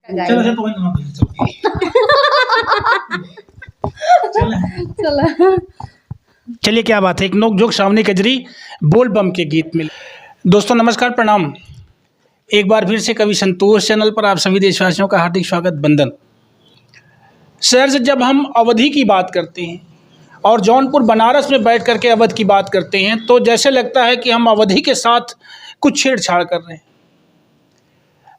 चलो चलो कोई ना चलो चलिए, क्या बात है, एक नोक जोक सामने कजरी बोल बम के गीत मिले। दोस्तों नमस्कार, प्रणाम। एक बार फिर से कवि संतोष चैनल पर आप सभी देशवासियों का हार्दिक स्वागत, वंदन। सर, जब हम अवधि की बात करते हैं और जौनपुर बनारस में बैठ करके अवध की बात करते हैं तो जैसे लगता है कि हम अवधि के साथ कुछ छेड़छाड़ कर रहे हैं।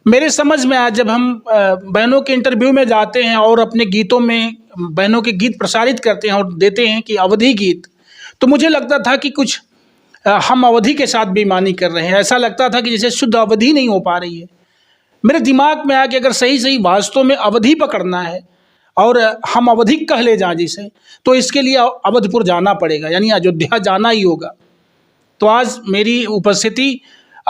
मेरे समझ में आया, जब हम बहनों के इंटरव्यू में जाते हैं और अपने गीतों में बहनों के गीत प्रसारित करते हैं और देते हैं कि अवधि गीत, तो मुझे लगता था कि कुछ हम अवधि के साथ बेईमानी कर रहे हैं। ऐसा लगता था कि जैसे शुद्ध अवधि नहीं हो पा रही है। मेरे दिमाग में आया कि अगर सही सही वास्तव में अवधि पकड़ना है और हम अवधि कह ले जाएं जिसे, तो इसके लिए अवधपुर जाना पड़ेगा, यानी अयोध्या जाना ही होगा। तो आज मेरी उपस्थिति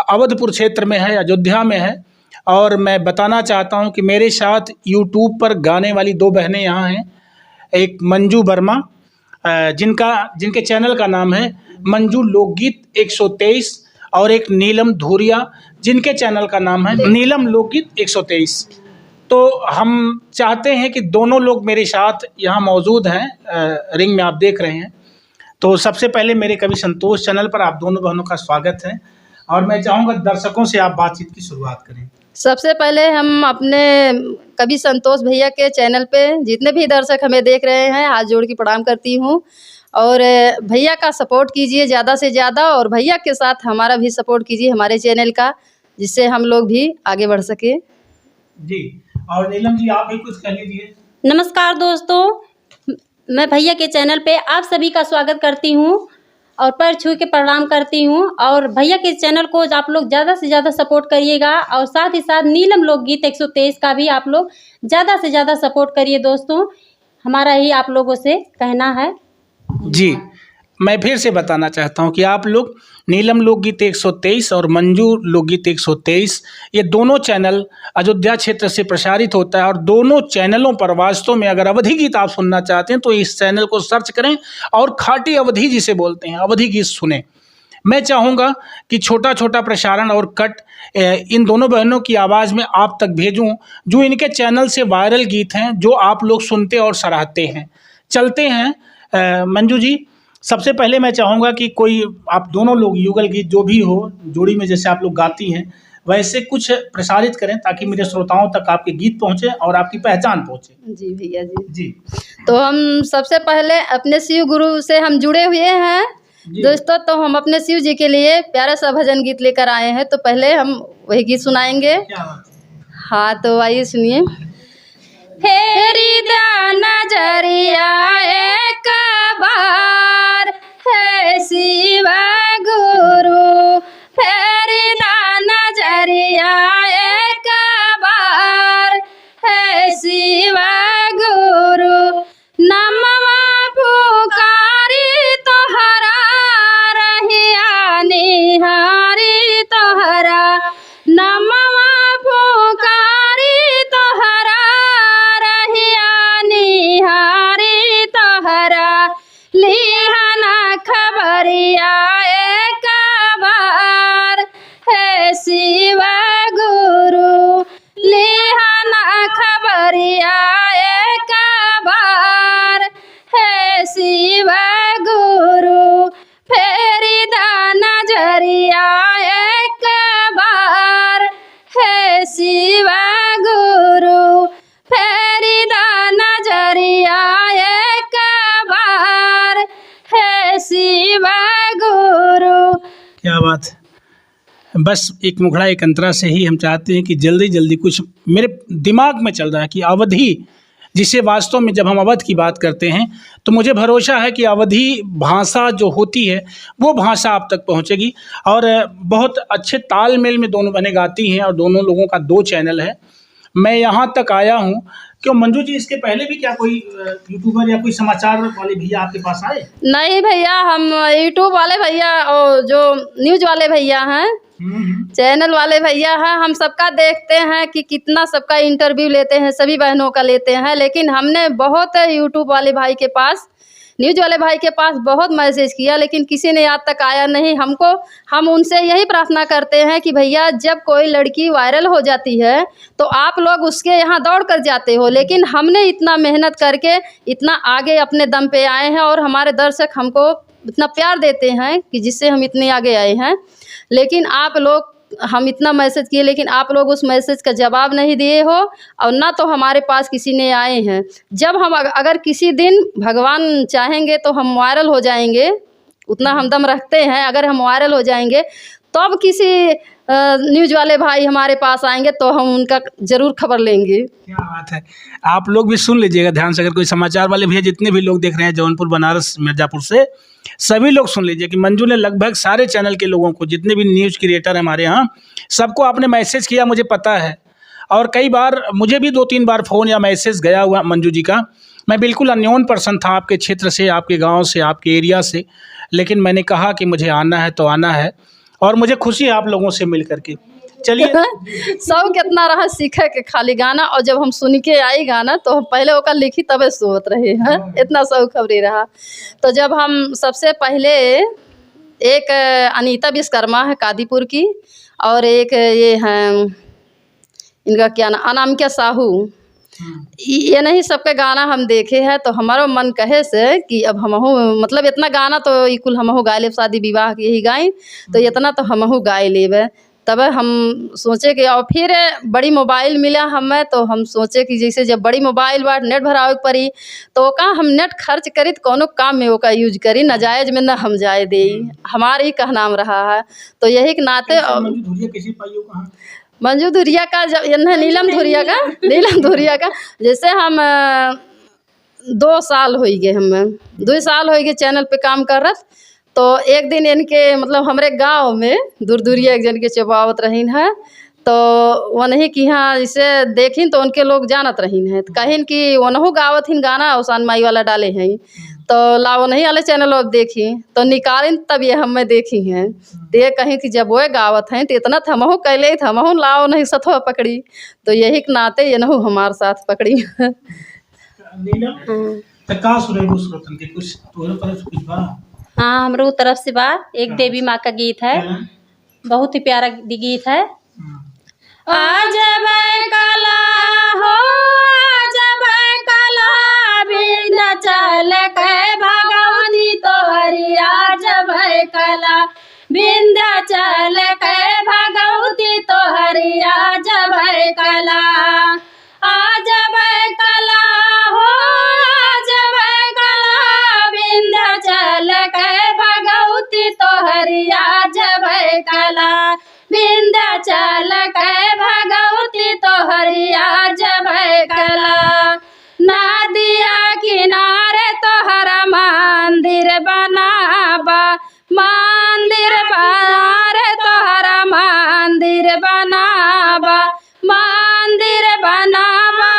अवधपुर क्षेत्र में है, अयोध्या में है। और मैं बताना चाहता हूं कि मेरे साथ यूट्यूब पर गाने वाली दो बहनें यहाँ हैं। एक मंजू वर्मा, जिनके चैनल का नाम है मंजू लोकगीत 123, और एक नीलम धूरिया, जिनके चैनल का नाम है नीलम लोकगीत 123। तो हम चाहते हैं कि दोनों लोग मेरे साथ यहाँ मौजूद हैं, रिंग में आप देख रहे हैं। तो सबसे पहले मेरे कवि संतोष चैनल पर आप दोनों बहनों का स्वागत है, और मैं चाहूँगा दर्शकों से आप बातचीत की शुरुआत करें। सबसे पहले हम अपने कवि संतोष भैया के चैनल पे जितने भी दर्शक हमें देख रहे हैं, हाथ जोड़ के प्रणाम करती हूँ। और भैया का सपोर्ट कीजिए ज़्यादा से ज़्यादा, और भैया के साथ हमारा भी सपोर्ट कीजिए हमारे चैनल का, जिससे हम लोग भी आगे बढ़ सके। जी, और नीलम जी आप भी कुछ कह लीजिए। नमस्कार दोस्तों, मैं भैया के चैनल पे आप सभी का स्वागत करती हूँ और पैर छू के प्रणाम करती हूँ। और भैया के चैनल को आप लोग ज़्यादा से ज़्यादा सपोर्ट करिएगा, और साथ ही साथ नीलम लोकगीत 123 का भी आप लोग ज़्यादा से ज़्यादा सपोर्ट करिए दोस्तों, हमारा ही आप लोगों से कहना है। जी, मैं फिर से बताना चाहता हूं कि आप लोग नीलम लोकगीत 123 और मंजू लोकगीत 123, ये दोनों चैनल अयोध्या क्षेत्र से प्रसारित होता है। और दोनों चैनलों पर वास्तव में अगर अवधि गीत आप सुनना चाहते हैं तो इस चैनल को सर्च करें और खाटी अवधि जिसे बोलते हैं, अवधि गीत सुनें। मैं चाहूँगा कि छोटा छोटा प्रसारण और कट इन दोनों बहनों की आवाज़ में आप तक भेजूँ, जो इनके चैनल से वायरल गीत हैं, जो आप लोग सुनते और सराहते हैं। चलते हैं मंजू जी, सबसे पहले मैं चाहूँगा कि कोई आप दोनों लोग युगल गीत जो भी हो, जोड़ी में जैसे आप लोग गाती हैं वैसे कुछ प्रसारित करें, ताकि मेरे श्रोताओं तक आपके गीत पहुँचे और आपकी पहचान पहुँचे। जी भैया जी। जी, तो हम सबसे पहले अपने शिव गुरु से हम जुड़े हुए हैं दोस्तों, तो हम अपने शिव जी के लिए प्यारा सा भजन गीत लेकर आए हैं। तो पहले हम वही गीत सुनाएंगे। क्या बात है। हाँ, तो आइए सुनिए। फेरी दा नजरिया एक बार, हे शिव गुरु, फेरी दा नजरिया एक बार, हे शिव गुरु, नमवा पुकारी तोहरा, रहिया निहारी तोहरा, नमवा पुकारी तोहरा, रहिया निहारी तोहरा, लिहाना खबरिया एक बार, हे शिव गुरु, लिहाना खबरिया एक बार, हे शिव गुरु, फेरी दा नजरिया एक बार, हे शिव गुरु, फेरी दा नजरिया एक बार, हे शिव गुरु। क्या बात है। बस एक मुखड़ा एक अंतरा से ही हम चाहते हैं कि जल्दी जल्दी, कुछ मेरे दिमाग में चल रहा है कि अवधि, जिसे वास्तव में जब हम अवध की बात करते हैं तो मुझे भरोसा है कि अवधि भाषा जो होती है वो भाषा आप तक पहुंचेगी। और बहुत अच्छे तालमेल में दोनों बहनें गाती हैं, और दोनों लोगों का 2 चैनल है। मैं यहाँ तक आया हूँ। क्यों मंजू जी, इसके पहले भी क्या कोई यूट्यूबर या कोई समाचार वाले भैया आपके पास आए? नहीं भैया, हम यूट्यूब वाले भैया और जो न्यूज वाले भैया हैं, चैनल वाले भैया हैं, हम सबका देखते हैं कि कितना सबका इंटरव्यू लेते हैं, सभी बहनों का लेते हैं। लेकिन हमने बहुत यूट्यूब वाले भाई के पास न्यूज़ वाले भाई के पास बहुत मैसेज किया, लेकिन किसी ने आज तक आया नहीं। हम उनसे यही प्रार्थना करते हैं कि भैया जब कोई लड़की वायरल हो जाती है तो आप लोग उसके यहाँ दौड़ कर जाते हो, लेकिन हमने इतना मेहनत करके इतना आगे अपने दम पे आए हैं और हमारे दर्शक हमको इतना प्यार देते हैं कि जिससे हम इतने आगे आए हैं। लेकिन आप लोग, हम इतना मैसेज किए लेकिन आप लोग उस मैसेज का जवाब नहीं दिए हो और ना तो हमारे पास किसी ने आए हैं। जब हम अगर किसी दिन भगवान चाहेंगे तो हम वायरल हो जाएंगे, उतना हम दम रखते हैं। अगर हम वायरल हो जाएंगे तब किसी न्यूज़ वाले भाई हमारे पास आएंगे तो हम उनका ज़रूर खबर लेंगे। क्या बात है। आप लोग भी सुन लीजिएगा ध्यान से, अगर कोई समाचार वाले भैया जितने भी लोग देख रहे हैं जौनपुर, बनारस, मिर्ज़ापुर से, सभी लोग सुन लीजिए कि मंजू ने लगभग सारे चैनल के लोगों को, जितने भी न्यूज़ क्रिएटर हैं हमारे यहाँ, सबको आपने मैसेज किया, मुझे पता है। और कई बार मुझे भी 2-3 बार फ़ोन या मैसेज गया हुआ मंजू जी का। मैं बिल्कुल अननोन पर्सन था आपके क्षेत्र से, आपके गाँव से, आपके एरिया से, लेकिन मैंने कहा कि मुझे आना है तो आना है और मुझे खुशी है आप लोगों से मिल करके। चलिए सब कितना रहा सीखे के खाली गाना, और जब हम सुन के आई गाना तो हम पहले ओका लिखी तबे सोत रहे हैं, इतना सब खबरी रहा। तो जब हम सबसे पहले एक अनीता विश्वकर्मा है कादीपुर की, और एक ये हैं इनका क्या नाम, अनामिका साहू, ये नहीं सबके गाना हम देखे हैं। तो हमारा मन कहे से कि अब हमहू, मतलब इतना गाना तो कुल हमहू गाय लेब, शादी विवाह के यही गाय, तो इतना तो हमहू गाय लेब। तब हम सोचे कि, और फिर बड़ी मोबाइल मिला हमें, तो हम सोचे कि जैसे जब बड़ी मोबाइल बा नेट भरावे के पड़ी तो का हम नेट खर्च करी तो कोनो काम में ओका यूज करी, नाजायज में ना हम जाए दे, हमारे ही कहनाम रहा है। तो यही के नाते मंजू धुरिया का, जब नीलम धुरिया का जैसे हम 2 साल हो गए, हमें 2 साल हो गए चैनल पे काम करत। तो एक दिन इनके मतलब हमारे गांव में दूरिया एक जन के चबावत रहीन है, तो वही कि हाँ जैसे देखिन तो उनके लोग जानत रहीन है, तो कहिन कि वनहु गावत हिन गाना औसान माई वाला डाले हैं, तो लाओ नहीं वाले चैनल अब देखी तो निकालिन, तब ये हमें देखी हैं। तो ये कहीं कि जब वो गावत हैं तो इतना थमहू कैले, थमहू लाओ नहीं सथवा पकड़ी, तो यही के नाते ये नहू हमारे साथ पकड़ी। हाँ, हमरो तरफ से बा एक देवी माँ का गीत है, बहुत ही प्यारा गीत है। आज कला हो, आज कला विंध्याचल के भगवती तोहरी, आज कला विंध्याचल के भगवती तोहरी, आज कला, आज कला हो, आज कला विंध्याचल के भगवती तोहरी, आज कला विंध्याचल के भगवती तोहरी, आज कला। नदिया किनारे तोहरा मंदिर बनाबा, मंदिर बनारे तोहरा मंदिर बनाबा, मंदिर बनाबा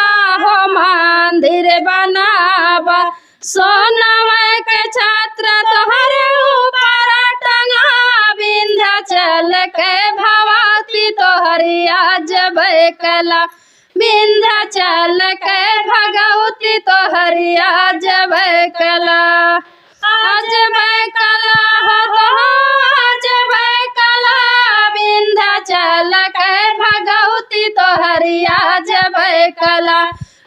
हो, मंदिर बनाबा। सोनवा के छत्र तोहरे ऊपर टंगा, विंध्याचल के भगवती तोहरी, आज कला विंध्याचल के भगवती तोहरी, आज कला, आज कला हो, आज कला विंध्याचल के भगवती तोहरी, आज कला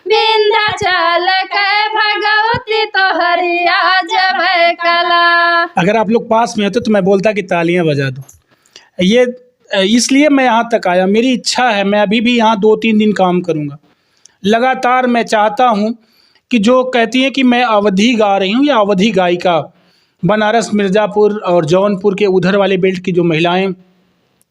विंध्याचल के भगवती तोहरी, आज कला। अगर आप लोग पास में होते तो मैं बोलता कि तालियां बजा दो। ये इसलिए मैं यहाँ तक आया, मेरी इच्छा है, मैं अभी भी यहाँ 2-3 दिन काम करूँगा लगातार। मैं चाहता हूँ कि जो कहती हैं कि मैं अवधी गा रही हूँ या अवधी गायिका, बनारस, मिर्ज़ापुर और जौनपुर के उधर वाले बेल्ट की जो महिलाएं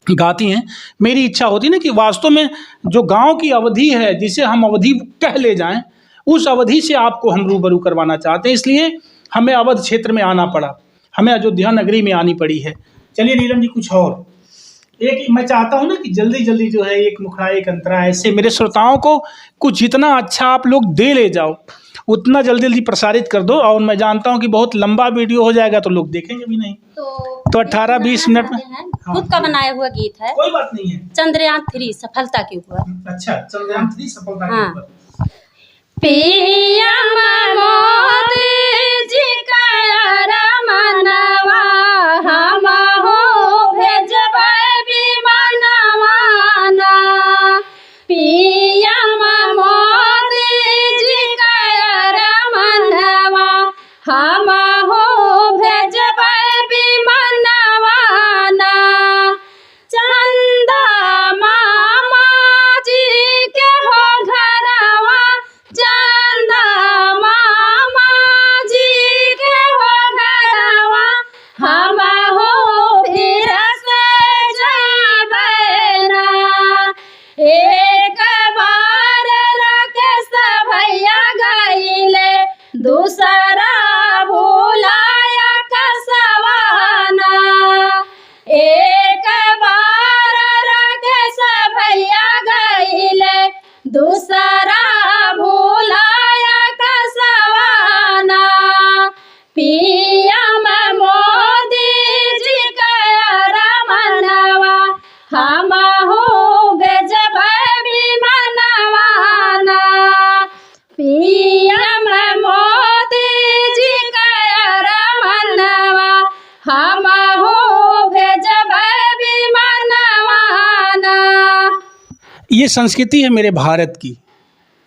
गाती हैं, मेरी इच्छा होती है ना कि वास्तव में जो गांव की अवधि है, जिसे हम अवधि कह ले जाएं, उस अवधि से आपको हम रूबरू करवाना चाहते हैं। इसलिए हमें अवध क्षेत्र में आना पड़ा, हमें अयोध्या नगरी में आनी पड़ी है। चलिए नीलम जी, कुछ और एक मैं चाहता हूं ना कि जल्दी जल्दी जो है एक मुखड़ा एक अंतरा, ऐसे मेरे श्रोताओं को कुछ जितना अच्छा आप लोग दे ले जाओ उतना जल्दी जल्दी प्रसारित कर दो। और मैं जानता हूं कि बहुत लंबा वीडियो हो जाएगा तो लोग देखेंगे भी नहीं, तो 18-20 मिनट में खुद का बनाया हुआ गीत है। कोई बात नहीं है। चंद्रयान 3 सफलता के ऊपर। अच्छा, चंद्रयान 3 सफलता के ऊपर। पीएम मोदी जी का करा भूलाया कसवाना पीएम मोदी जी करा मनवा हम हो गजब विमनवाना पीएम मोदी जी करा मनवा हम हो गजब विमनवाना। ये संस्कृति है मेरे भारत की,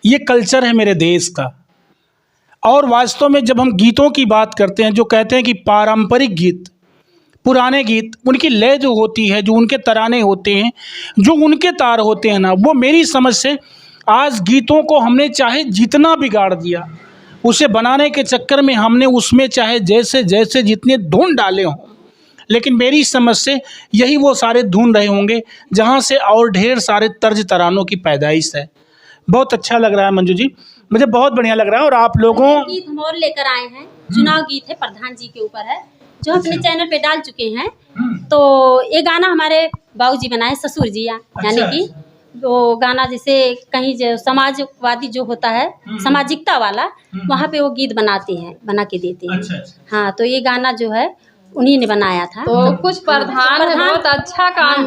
ये कल्चर है मेरे देश का। और वास्तव में जब हम गीतों की बात करते हैं, जो कहते हैं कि पारंपरिक गीत, पुराने गीत, उनकी लय जो होती है, जो उनके तराने होते हैं, जो उनके तार होते हैं ना, वो मेरी समझ से आज गीतों को हमने चाहे जितना बिगाड़ दिया, उसे बनाने के चक्कर में हमने उसमें चाहे जैसे जैसे जितने धुन डाले हों, लेकिन मेरी समझ से यही वो सारे धुन रहे होंगे जहाँ से और ढेर सारे तर्ज तरानों की पैदाइश है। बहुत अच्छा लग रहा है मंजू जी, मुझे बहुत बढ़िया लग रहा है। और आप लोगों गीत हम और लेकर आए हैं, चुनाव गीत है, प्रधान जी के ऊपर है, जो हम अपने चैनल पे डाल चुके हैं। तो ये गाना हमारे बाबूजी बनाए, ससुर जी यानी कि वो गाना जैसे कहीं जो समाजवादी जो होता है, सामाजिकता वाला, वहाँ पे वो गीत बनाते हैं, बना के देते हैं। हाँ, तो ये गाना जो है उन्हीं ने बनाया था। तो कुछ प्रधान है, बहुत अच्छा काम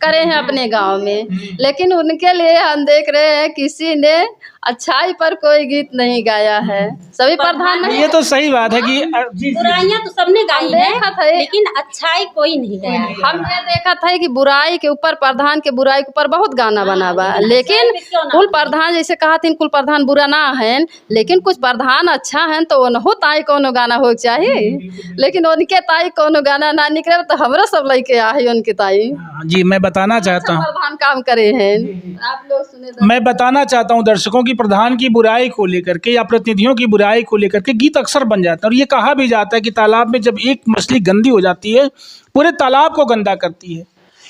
करे हैं अपने गांव में, लेकिन उनके लिए हम देख रहे हैं किसी ने अच्छाई पर कोई गीत नहीं गाया है। सभी प्रधान नहीं, ये तो सही बात है कि बुराइयां तो सबने गाई देखा था, है, लेकिन अच्छाई कोई नहीं गाया। हम ये देखा था कि बुराई के ऊपर, प्रधान के बुराई के ऊपर बहुत गाना बना हुआ, लेकिन कुल प्रधान जैसे कहा थी, कुल प्रधान बुरा ना है, लेकिन कुछ प्रधान अच्छा है तो उनको ताई कोनो गाना हो चाहिए, लेकिन उनके ताई कोनो गाना ना निकले तो हमरा सब लेके आए उनके ताई जी। मैं बताना चाहता हूँ, प्रधान काम करे हैं, आप लोग सुने तो। मैं बताना चाहता हूँ दर्शकों की, प्रधान की बुराई को लेकर के या प्रतिनिधियों की बुराई को लेकर के गीत अक्सर बन जाता है। और ये कहा भी जाता है कि तालाब में जब एक मछली गंदी हो जाती है, पूरे तालाब को गंदा करती है।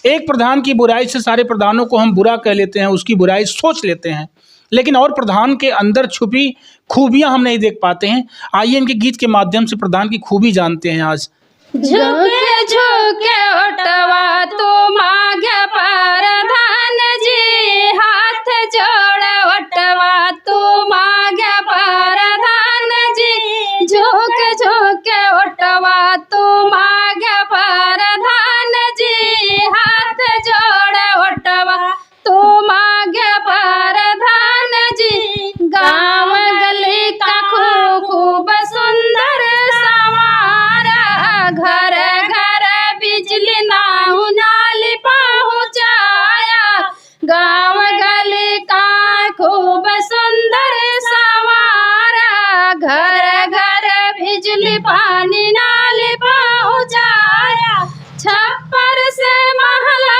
एक प्रधान की बुराई से सारे प्रधानों को हम बुरा कह लेते हैं, उसकी बुराई सोच लेते हैं, लेकिन और प्रधान के अंदर छुपी खूबियां हम नहीं देख पाते हैं। आइए इनके गीत के माध्यम से प्रधान की खूबी जानते हैं आज। झुके झुके ओटवा तो मांगे प्रधान जी, हाथ जोड़ ओटवा तो मांगे प्रधान जी, झुके झुके ओटवा तो मांगे प्रधान जी, हाथ जोड़ ओटवा तो मांगे प्रधान जी। गाँव गली का खूब सुंदर समारा, घर घर बिजली नाऊ नाली पहुँचाया, गाँव गली का खूब सुंदर समारा, घर घर बिजली पानी नाली पहुँचाया, छप्पर से महला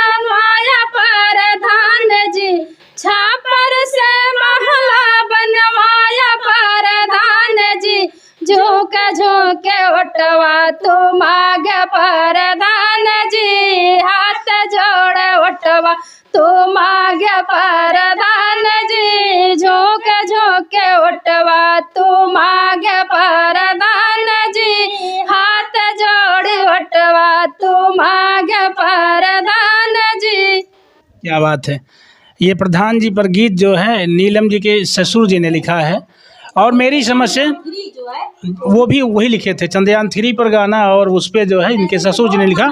बनवाया प्रधान जी, छप्पर से महला बनवाया प्रधान जी, झोंके झोंके ओटवा तो मांगे प्रधान जी, हाथ जोड़े ओटवा तो मांगे प्रधान जी, झोंके झोंके ओटवा तो मांगे प्रधान जी, हाथ जोड़े ओटवा तो मांगे प्रधान जी। क्या बात है। ये प्रधान जी पर गीत जो है नीलम जी के ससुर जी ने लिखा है, और मेरी समझ से जो है वो भी वही लिखे थे, चंद्रयान 3 पर गाना, और उस पे जो है इनके ससुर जी ने लिखा।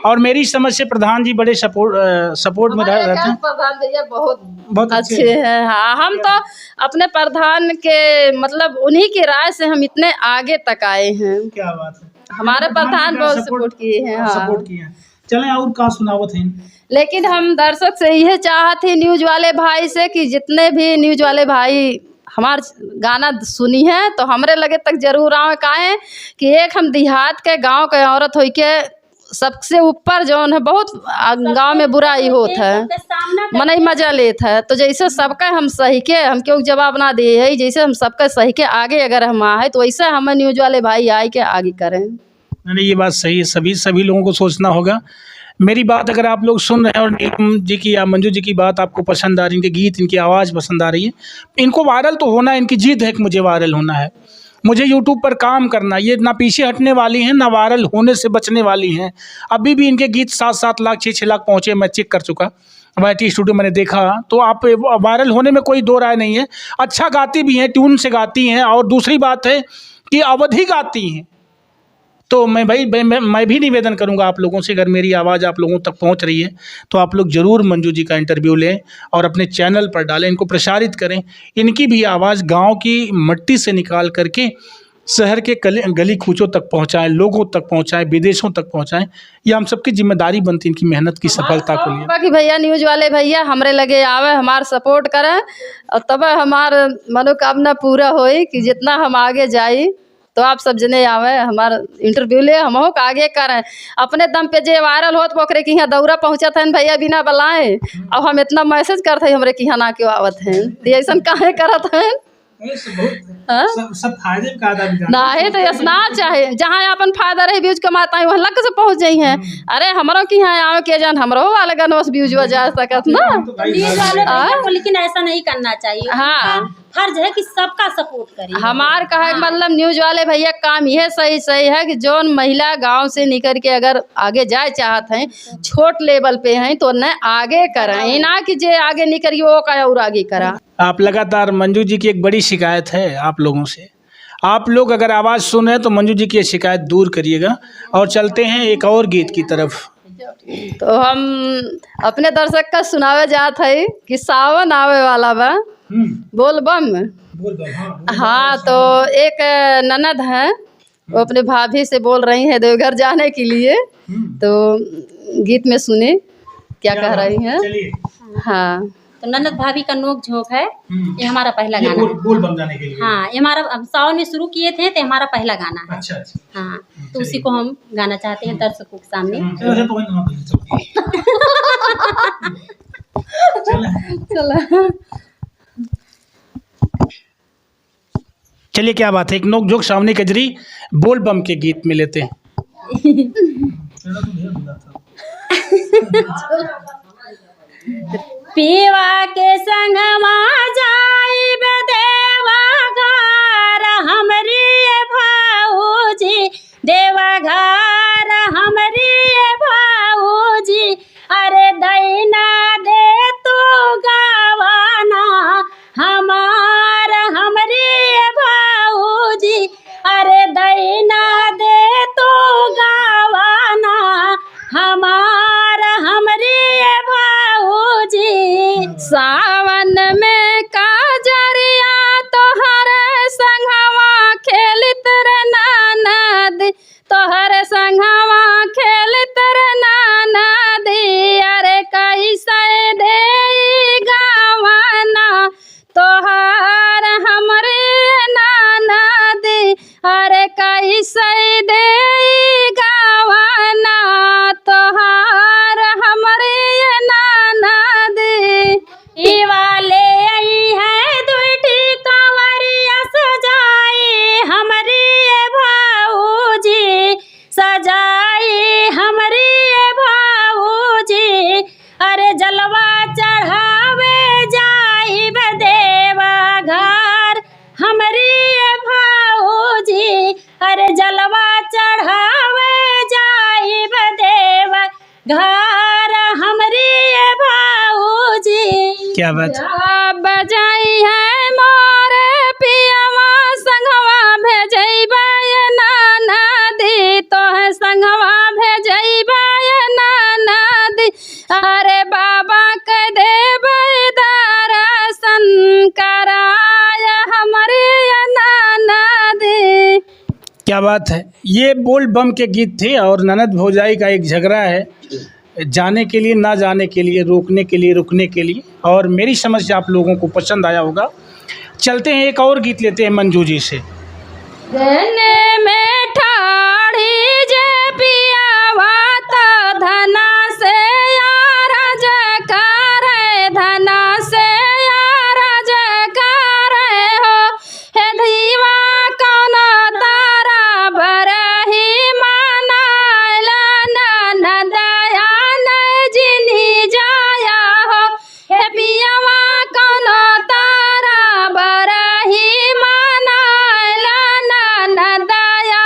और मेरी समझ से प्रधान जी बड़े सपोर्ट में रहते हैं। प्रधान भैया बहुत बहुत अच्छे हैं। हाँ, हम तो अपने प्रधान के मतलब उन्हीं की राय से हम इतने आगे तक आए हैं। क्या बात है, हमारे प्रधान बहुत सपोर्ट किए हैं। हाँ, सपोर्ट किए हैं। चलें और का सुनावत है। लेकिन हम दर्शक से यह चाहते हैं न्यूज वाले भाई से कि जितने भी न्यूज वाले भाई हमार गाना सुनी है तो हमरे लगे तक जरूर आए, काहे कि एक हम देहात के गांव के औरत हो के सबसे ऊपर जौन है बहुत गांव में बुराई होत है, मनई मजा लेत है, तो जैसे सबका हम सही के हम क्यों जवाब ना दे है, जैसे हम सबका सही के आगे अगर हम आए तो वैसे हमें न्यूज वाले भाई आए के आगे करें। नहीं, ये बात सही है, सभी लोगों को सोचना होगा। मेरी बात अगर आप लोग सुन रहे हैं और नीलम जी की या मंजू जी की बात आपको पसंद आ रही है, इनके गीत, इनकी आवाज़ पसंद आ रही है, इनको वायरल तो होना है, इनकी जिद है कि मुझे वायरल होना है, मुझे यूट्यूब पर काम करना। ये ना पीछे हटने वाली हैं ना वायरल होने से बचने वाली हैं। अभी भी इनके गीत 7-7 लाख 6-6 लाख पहुँचे, मैं चेक कर चुका। YT स्टूडियो मैंने देखा, तो आप वायरल होने में कोई दो राय नहीं है। अच्छा गाती भी हैं, ट्यून से गाती हैं, और दूसरी बात है कि अवधि गाती हैं। तो मैं भाई मैं भी निवेदन करूंगा आप लोगों से, अगर मेरी आवाज़ आप लोगों तक पहुंच रही है तो आप लोग ज़रूर मंजू जी का इंटरव्यू लें और अपने चैनल पर डालें, इनको प्रसारित करें। इनकी भी आवाज़ गांव की मिट्टी से निकाल करके शहर के गली कूचों तक पहुंचाएं, लोगों तक पहुंचाएं, विदेशों तक पहुंचाएं। ये हम सबकी जिम्मेदारी बनती है इनकी मेहनत की सफलता को लिए। बाकी भैया न्यूज़ वाले भैया हमरे लगे आवे, हमार सपोर्ट करें, और तब हमार मनोकामना पूरा होई कि जितना हम आगे जाई तो आप सब जने आवे हमार इंटरव्यू ले, हम हो आगे करें। अपने दम पे जे वायरल होत पोखरे की यहाँ दौरा पहुँचत हैं भैया बिना बुलाए, अब हम इतना मैसेज करते हैं हमरे की यहाँ ना क्यों आवत हैं, तो ऐसा काहे करत हैं? सब फायदे का ना है तो यसना चाहे जहाँ अपन फायदा रहे व्यूज कमाता है वहाँ लग से पहुँच जाई हैं। अरे हमरों की यहाँ आओ के जान हमरो वाले गनोस व्यूज हो जा सकत ना। न्यूज़ वाले भैया को लेकिन ऐसा नहीं करना चाहिए। हाँ। उनका फर्ज है कि सबका सपोर्ट करें। हमार कहा मतलब न्यूज वाले भैया काम यह सही है कि जो महिला गांव से निकल के अगर आगे जाए चाहत हैं, छोट लेवल पे हैं, तो न आगे करें, ना कि जे आगे निकलिए वो का और आगे करा। आप लगातार मंजू जी की एक बड़ी शिकायत है आप लोगों से, आप लोग अगर आवाज़ सुन रहे हैं तो मंजू जी की ये शिकायत दूर करिएगा। और चलते हैं एक और गीत की तरफ। तो हम अपने दर्शक का सुनावे जात है कि सावन आवे वाला बा, बोल बम। हाँ, तो एक ननद है, वो अपने भाभी से बोल रही है देवघर जाने के लिए, तो गीत में सुने क्या कह रही हैं। हाँ, तो ननद भाभी का नोक झोंक है, ये हमारा पहला गाना है। बोल बम जाने के लिए। हाँ, ये हमारा अब सावन में शुरू किए थे तो हमारा पहला गाना है। अच्छा। हाँ, तो उसी को हम गाना चाहते हैं दर्शकों के सामने। चलो चलिए, क्या बात है, एक नोक झोंक सावनी कजरी बोल बम के गीत में लेते हैं। पीवा के संगमा जाइब देवा घर हमरी भाऊजी, देवा घर हमरी भाऊजी, अरे दैना दे तू गवाना हमार हमरी भाऊजी, अरे दैना दे तू गवाना हमार हमरी भाऊजी। सावन में काजरिया तोहर संगवा खेलित रे ननद, तोहर संगवा खेलित रे ननद, अरे कैसे दे गवाना तोहर हमरे ननद, अरे कैसे दे गवाना तोहर हमरे ननद। ई वाले आई है दुईटी कंवरिया सजाई हमरी भाऊजी, सजाई हमरी भाऊजी, अरे जलवा चढ़ावे जाई देवा घर हमरी भाऊजी, अरे जलवा चढ़ावे जाई देवा घर हमरी भाऊजी। क्या बात है। बजाई है मोरे पियवा संगवा भेजैबा ननदी, तोहे संगवा भेजैबा ननदी, अरे बाबा के देबै दर्शन कराय हमरे ननदी। क्या बात है। ये बोल बम के गीत थे और ननद भौजाई का एक झगड़ा है, जाने के लिए, ना जाने के लिए, रोकने के लिए, रुकने के लिए, और मेरी समझ से आप लोगों को पसंद आया होगा। चलते हैं एक और गीत लेते हैं मंजू जी से। धने में ठाड़ी जे पियावा तो धना से यार जकार, धना से यार जकार हो, हे धीवा कोनो तारा बरही मनाला ननदया न जिनी जाया हो, हे पियावा कोनो तारा बरही मनाला ननदया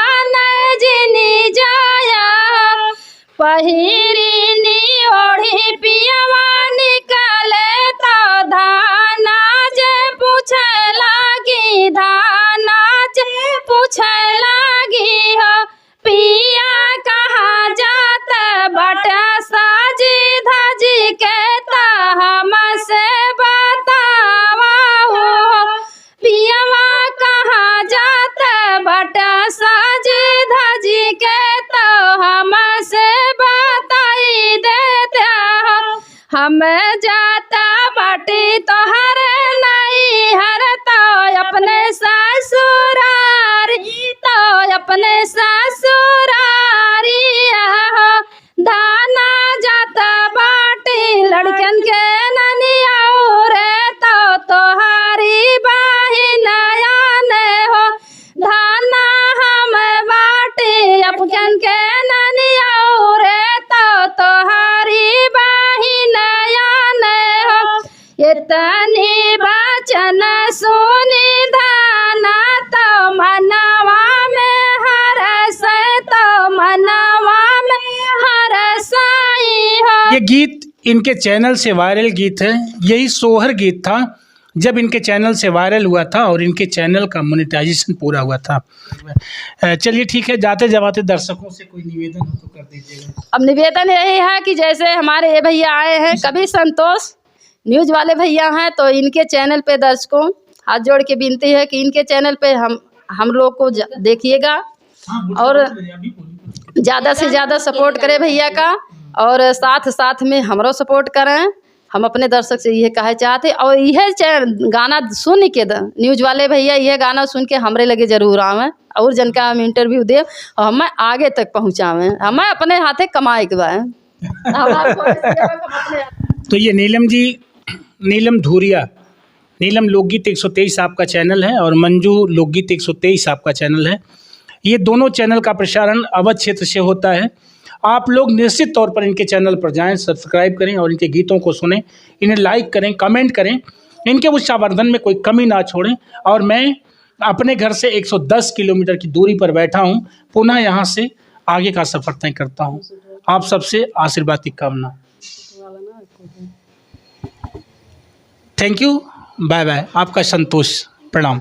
हम जाता बाटी तोहर नहीं हर तो अपने ससुरारी तो अपने ससुरारी हो दाना जाता बाटी लड़कन के ननिया रे तो तोहारी बहिनया ने हो धाना हम बाटी अपन के ननिया रे तो तोहारी बहिनया ने हो इतनी बचन सुनी धाना तो मनवा में हरस तो मनवा में हरसाई हो। ये गीत इनके चैनल से वायरल गीत है। यही सोहर गीत था जब इनके चैनल से वायरल हुआ था और इनके चैनल का मोनेटाइजेशन पूरा हुआ था। चलिए ठीक है, जाते जाते दर्शकों से कोई निवेदन हो तो कर दीजिएगा। अब निवेदन यही है कि जैसे हमारे ये भैया आए हैं कभी संतोष न्यूज़ वाले भैया हैं, तो इनके चैनल पे दर्शकों हाथ जोड़ के विनती है कि इनके चैनल पे हम लोग को देखिएगा और ज़्यादा से ज़्यादा सपोर्ट करें भैया का, और साथ साथ में हमरो सपोर्ट करें। हम अपने दर्शक से यह कहे चाहते, और यह गाना सुन के न्यूज़ वाले भैया यह गाना सुन के हमरे लगे जरूर आवें और जन का हम इंटरव्यू दे और हमें आगे तक पहुँचावें। हमें अपने हाथे कमाए के बाय। तो ये नीलम धूरिया, नीलम लोकगीत 123 आपका चैनल है और मंजू लोकगीत 123 आपका चैनल है। ये दोनों चैनल का प्रसारण अवध क्षेत्र से होता है। आप लोग निश्चित तौर पर इनके चैनल पर जाएं, सब्सक्राइब करें और इनके गीतों को सुनें, इन्हें लाइक करें, कमेंट करें, इनके उत्साहवर्धन में कोई कमी ना छोड़ें। और मैं अपने घर से 110 किलोमीटर की दूरी पर बैठा हूं, पुनः यहां से आगे का सफ़र तय करता हूं। आप सबसे आशीर्वाद की कामना। Thank you, bye bye. आपका संतोष, प्रणाम।